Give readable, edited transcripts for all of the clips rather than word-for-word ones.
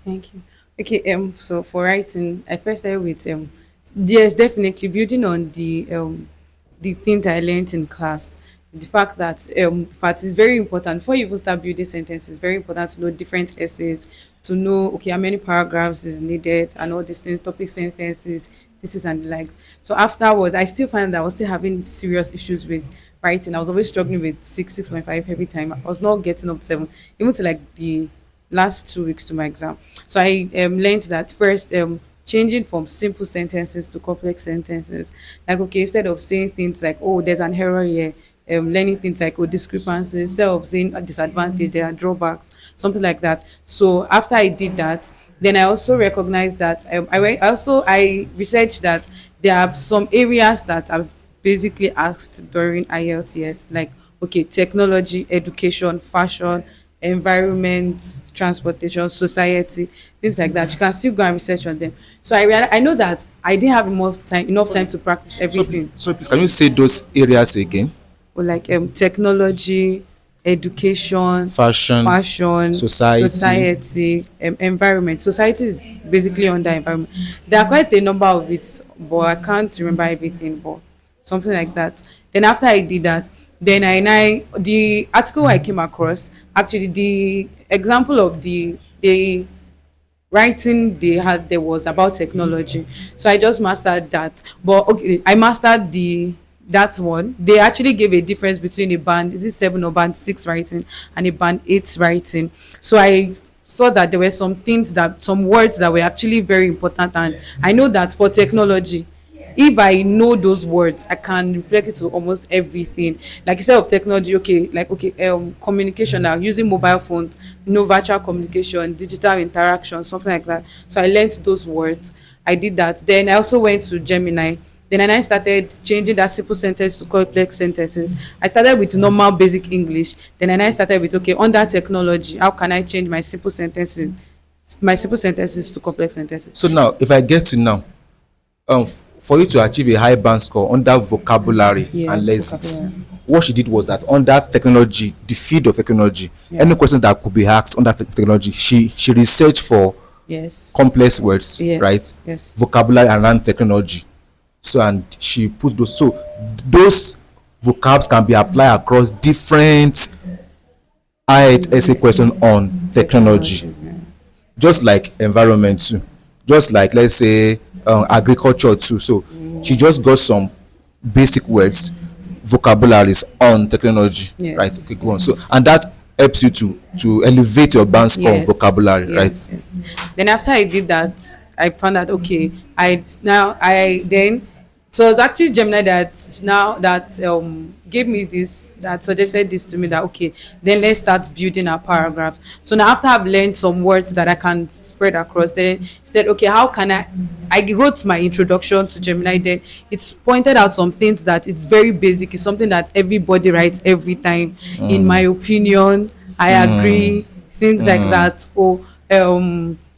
Thank you. Okay, so for writing, I first started with yes, definitely building on the things I learned in class. The fact that in fact it's very important before you even start building sentences, it's very important to know different essays, to know okay how many paragraphs is needed and all these things, topic sentences, thesis and the likes. So afterwards I still find that I was still having serious issues with writing. I was always struggling with 6.5 every time. I was not getting up to 7, even to like the last 2 weeks to my exam. So I learned that first, changing from simple sentences to complex sentences. Like, okay, instead of saying things like, oh, there's an error here, learning things like, oh, discrepancies, instead of saying a disadvantage, there are drawbacks, something like that. So after I did that, then I also recognized that I researched that there are some areas that are basically asked during IELTS, like okay, technology, education, fashion, environment, transportation, society, things like that. You can still go and research on them. So I know that I didn't have enough time to practice everything. So please, can you say those areas again? Or like technology, education, Fashion, fashion, society. society, environment. Society is basically under environment. There are quite a number of it, but I can't remember everything. But something like that. Then after I did that, then I the article I came across, actually the example of the writing they had there was about technology. So I just mastered that. But okay, I mastered the that one. They actually gave a difference between a band, is it 7 or band 6 writing, and a band 8 writing. So I saw that there were some words that were actually very important, and I know that for technology, if I know those words, I can reflect it to almost everything. Like instead of technology, okay, like okay, communication now using mobile phones, virtual communication, digital interaction, something like that. So I learned those words. I did that. Then I also went to Gemini. Then I started changing that simple sentence to complex sentences. I started with normal basic English. Then I started with okay, under technology, how can I change my simple sentences to complex sentences? So now, if I get to now, for you to achieve a high band score under vocabulary Yeah, and lexics, vocabulary. what she did was that under technology, the field of technology, Yeah. any questions that could be asked under technology, she researched for Yes. complex words, Yes. right? Yes. Vocabulary around technology. So and she put those, so those vocabs can be applied across different IELTS essay question on technology, Technology. Yeah. just like environment too, just like let's say agriculture too. So she just got some basic words, vocabularies on technology, right? Yes. Okay, go on. So and that helps you to elevate your band score on Yes. vocabulary, Yes. right? Yes. Then after I did that, I found out okay. So it was actually Gemini that now that gave me this, that suggested this to me, that okay, then let's start building our paragraphs. So now after I've learned some words that I can spread across, then instead okay, how can I wrote my introduction to Gemini. Then it's pointed out some things that it's very basic, it's something that everybody writes every time. In my opinion, I agree, things like that. Or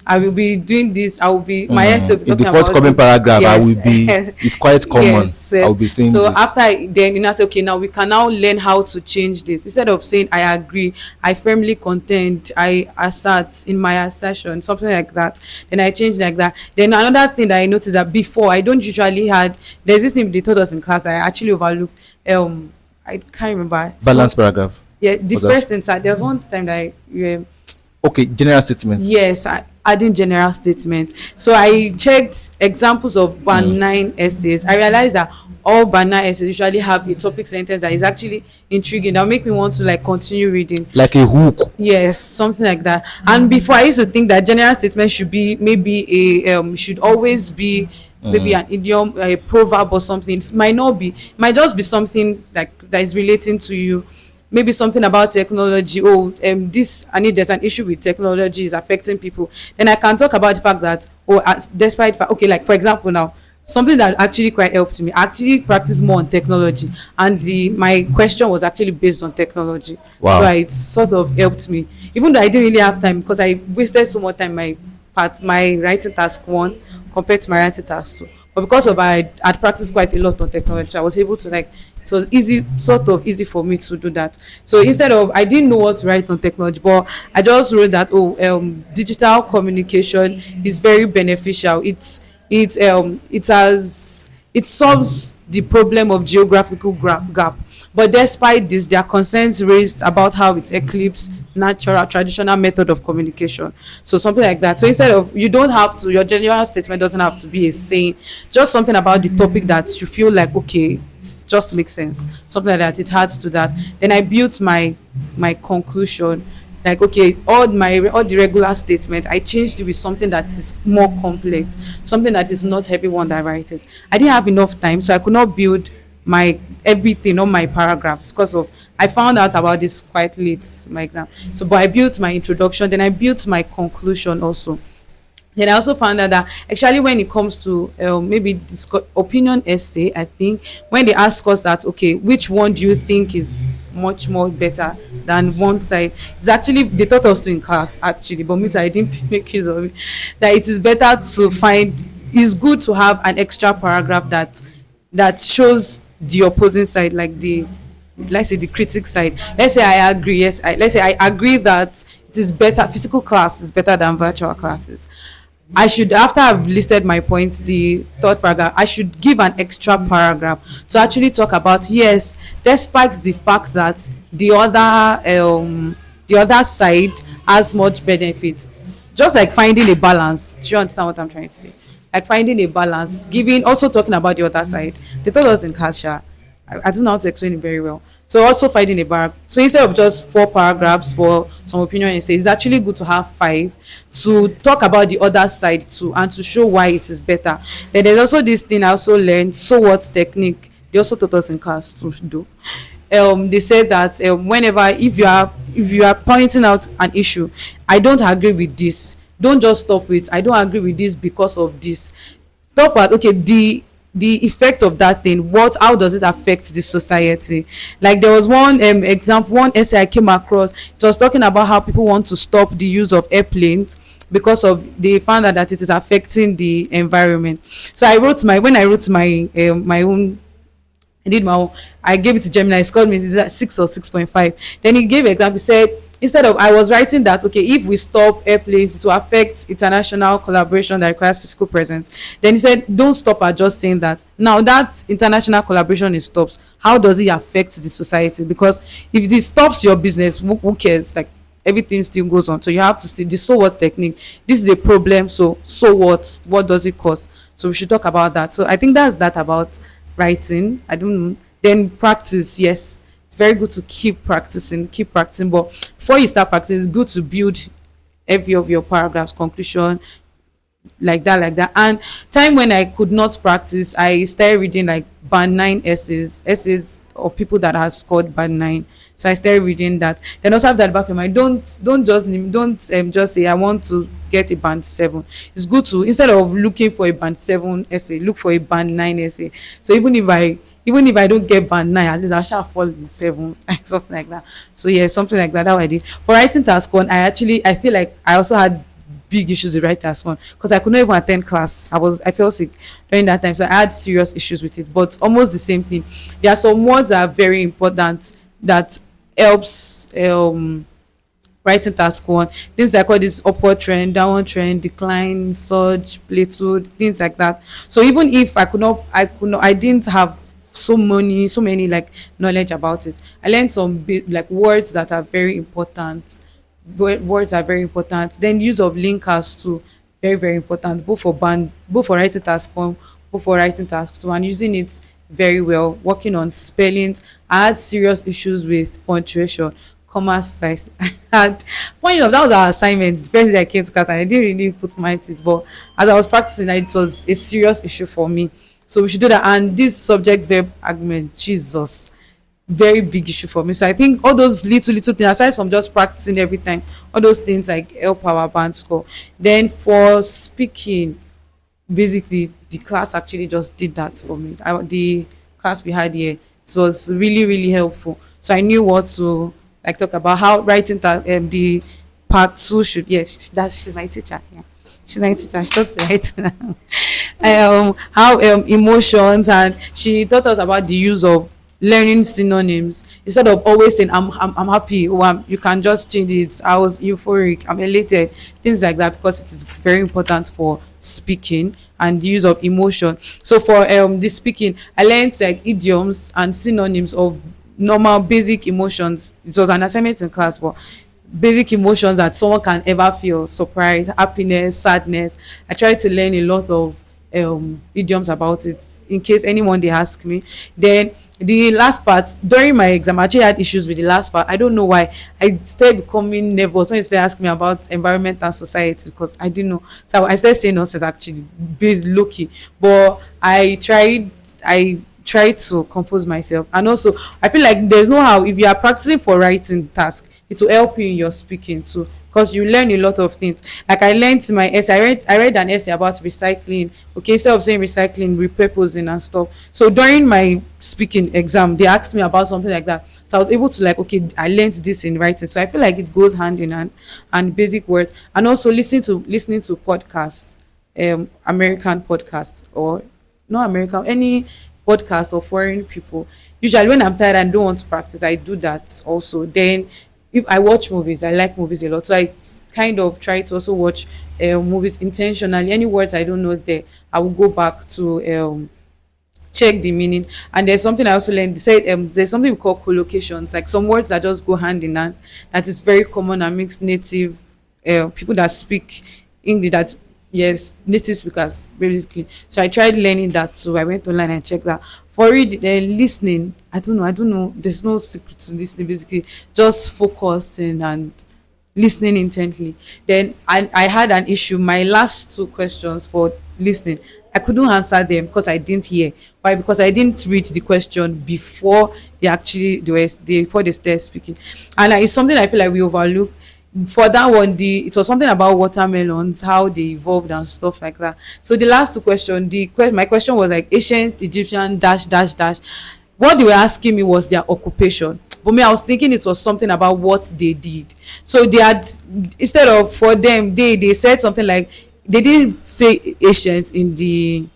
I will be doing this, I will be my essay will be In the talking about forthcoming this. paragraph, I Yes. will be. It's quite common. Yes, I will yes. be saying So this. after then I say okay, now we can now learn how to change this. Instead of saying I agree, I firmly contend, I assert, in my assertion, something like that. Then I change like that. Then another thing that I noticed, that before I don't usually had, there's this thing they taught us in class that I actually overlooked. I can't remember. So Balance paragraph. yeah, the Was that first inside there was one time that okay? General statements. yes, adding general statements. So I checked examples of band 9 essays. I realized that all band 9 essays usually have a topic sentence that is actually intriguing, that make me want to like continue reading. Like a hook. Yes, something like that. And before I used to think that general statement should be maybe should always be maybe an idiom, a proverb or something. It might not be. It might just be something like that is relating to you. Maybe something about technology. Oh, this, I need, there's an issue with technology is affecting people. Then I can talk about the fact that, oh, despite okay, like for example now, something that actually quite helped me. I actually practice more on technology, and my question was actually based on technology. Wow. So it sort of helped me, even though I didn't really have time, because I wasted so much time my writing task 1 compared to my writing task 2. But because of I'd practiced quite a lot on technology, I was able to like So it's easy, sort of easy for me to do that. So instead of, I didn't know what to write on technology, but I just wrote that, oh, digital communication is very beneficial. It has, it solves the problem of geographical gap. But despite this, there are concerns raised about how it eclipses natural traditional method of communication. So something like that. So instead of, you don't have to, your general statement doesn't have to be a saying, just something about the topic that you feel like, okay, it just makes sense. Something like that. It adds to that. Then I built my conclusion, like, okay, all the regular statements, I changed it with something that is more complex, something that is not everyone that write it. I didn't have enough time, so I could not build my everything on my paragraphs, because of, I found out about this quite late in my exam. So but I built my introduction, then I built my conclusion also. Then I also found out that actually when it comes to maybe opinion essay, I think when they ask us that, okay, which one do you think is much more better than one side, it's actually, they taught us to in class actually, but me too, I didn't make use of it, that it is better to find, it's good to have an extra paragraph that shows the opposing side, like the, let's say the critic side. Let's say I agree, yes, let's say I agree that it is better, physical class is better than virtual classes. I should, after I've listed my points, the third paragraph, I should give an extra paragraph to actually talk about, yes, despite the fact that the other side has much benefits, just like finding a balance. Do you understand what I'm trying to say? Like finding a balance, giving, also talking about the other side. They taught us in class. I don't know how to explain it very well. So also finding a bar. So instead of just 4 paragraphs for some opinion essays, it's actually good to have 5 to talk about the other side too, and to show why it is better. Then there's also this thing I also learned, so what technique. They also taught us in class to do. They said that whenever, if you are pointing out an issue, I don't agree with this. Don't just stop with, I don't agree with this because of this. Stop at, okay, the effect of that thing, what, how does it affect the society. Like there was one example, one essay I came across, it was talking about how people want to stop the use of airplanes because of, they found out that it is affecting the environment. So I wrote my, when I wrote my own, I did my own, I gave it to Gemini. He scored me, is that 6 or 6.5. Then he gave an example, he said, instead of, I was writing that, okay, if we stop airplanes, it will affect international collaboration that requires physical presence. Then he said, don't stop at just saying that. Now that international collaboration is stops, how does it affect the society? Because if it stops your business, who cares? Like everything still goes on. So you have to see the so what technique. This is a problem. So what does it cause? So we should talk about that. So I think that's that about writing. I don't know. Then practice, yes, it's very good to keep practicing, but before you start practicing, it's good to build every of your paragraphs, conclusion, like that. And time when I could not practice, I started reading like band 9 essays of people that have scored band 9. So I started reading that. Then also have that back in mind. Don't just say I want to get a band 7. It's good to, instead of looking for a band 7 essay, look for a band 9 essay. So even if I don't get band 9, at least I shall fall in 7, something like that. So yeah, something like that. That I did. For writing task 1, I feel like I also had big issues with writing task 1 because I could not even attend class. I felt sick during that time, so I had serious issues with it. But almost the same thing. There are some words that are very important that helps writing task 1. Things like all this upward trend, downward trend, decline, surge, plateau, things like that. So even if I didn't have so many like knowledge about it, I learned some like words that are very important. Words are very important. Then use of linkers too, very very important, both for writing task 1, both for writing task 2, and using it very well. Working on spellings. I had serious issues with punctuation, comma spice. I had, funny enough, that was our assignment the first day I came to class, and I didn't really put my teeth, but as I was practicing, it was a serious issue for me. So we should do that. And this subject verb argument, Jesus, very big issue for me. So I think all those little things, aside from just practicing every time, all those things like help our band score. Then for speaking, basically the class actually just did that for me. The class we had here, it was really really helpful. So I knew what to like talk about, how writing the part 2 should, yes, she's my teacher. Yeah, she's my teacher. She taught me right now. How emotions, and she taught us about the use of learning synonyms instead of always saying I'm happy or you can just change it. I was euphoric, I'm elated, things like that, because it is very important for speaking and the use of emotion. So for the speaking, I learned like idioms and synonyms of normal basic emotions. It was an assignment in class, but basic emotions that someone can ever feel: surprise, happiness, sadness. I try to learn a lot of idioms about it in case anyone they ask me. Then the last part, during my exam, I actually had issues with the last part. I don't know why. I started becoming nervous when they started asking me about environment and society, because I didn't know. So I started saying nonsense, actually based low key. But I tried to compose myself. And also I feel like there's no how, if you are practicing for writing task, it will help you in your speaking too, because you learn a lot of things. Like I learned in my essay, I read an essay about recycling. Okay, instead of saying recycling, repurposing and stuff. So during my speaking exam, they asked me about something like that, so I was able to, like, okay, I learned this in writing. So I feel like it goes hand in hand. And basic words, and also listening to podcasts, American podcasts, or not American, any podcast or foreign people. Usually when I'm tired and don't want to practice, I do that also. Then if I watch movies, I like movies a lot, so I kind of try to also watch movies intentionally. Any words I don't know there, I will go back to check the meaning. And there's something I also learned. They said there's something we call collocations, like some words that just go hand in hand, that is very common amongst native people that speak English, that, yes, native speakers basically. So I tried learning that too. I went online and checked that. For read listening, I don't know, there's no secret to listening. Basically just focusing and listening intently. Then I had an issue. My last two questions for listening, I couldn't answer them because I didn't hear. Why? Because I didn't read the question before before they started speaking. And it's something I feel like we overlook. For that one, it was something about watermelons, how they evolved and stuff like that. So the last two questions, my question was like ancient Egyptian dash dash dash. What they were asking me was their occupation, but me, I was thinking it was something about what they did. So they had, instead of, for them, they said something like, they didn't say ancient in the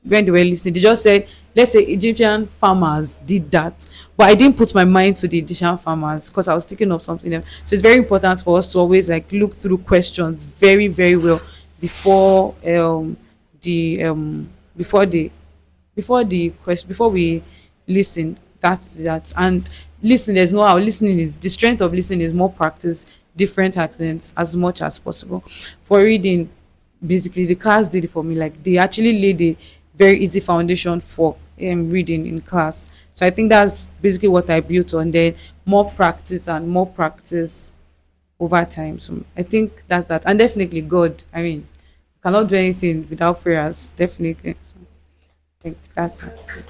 when they were listening. They just said, let's say Egyptian farmers did that. But I didn't put my mind to the Egyptian farmers because I was thinking of something else. So it's very important for us to always like look through questions very, very well before the before the question, before we listen. That's that. And listen, there's no how. Listening is, the strength of listening is more practice, different accents as much as possible. For reading, basically the class did it for me. Like they actually laid a very easy foundation for reading in class. So I think that's basically what I built on. Then more practice and more practice over time. So I think that's that. And definitely God, I mean, cannot do anything without prayers, definitely. So I think that's it.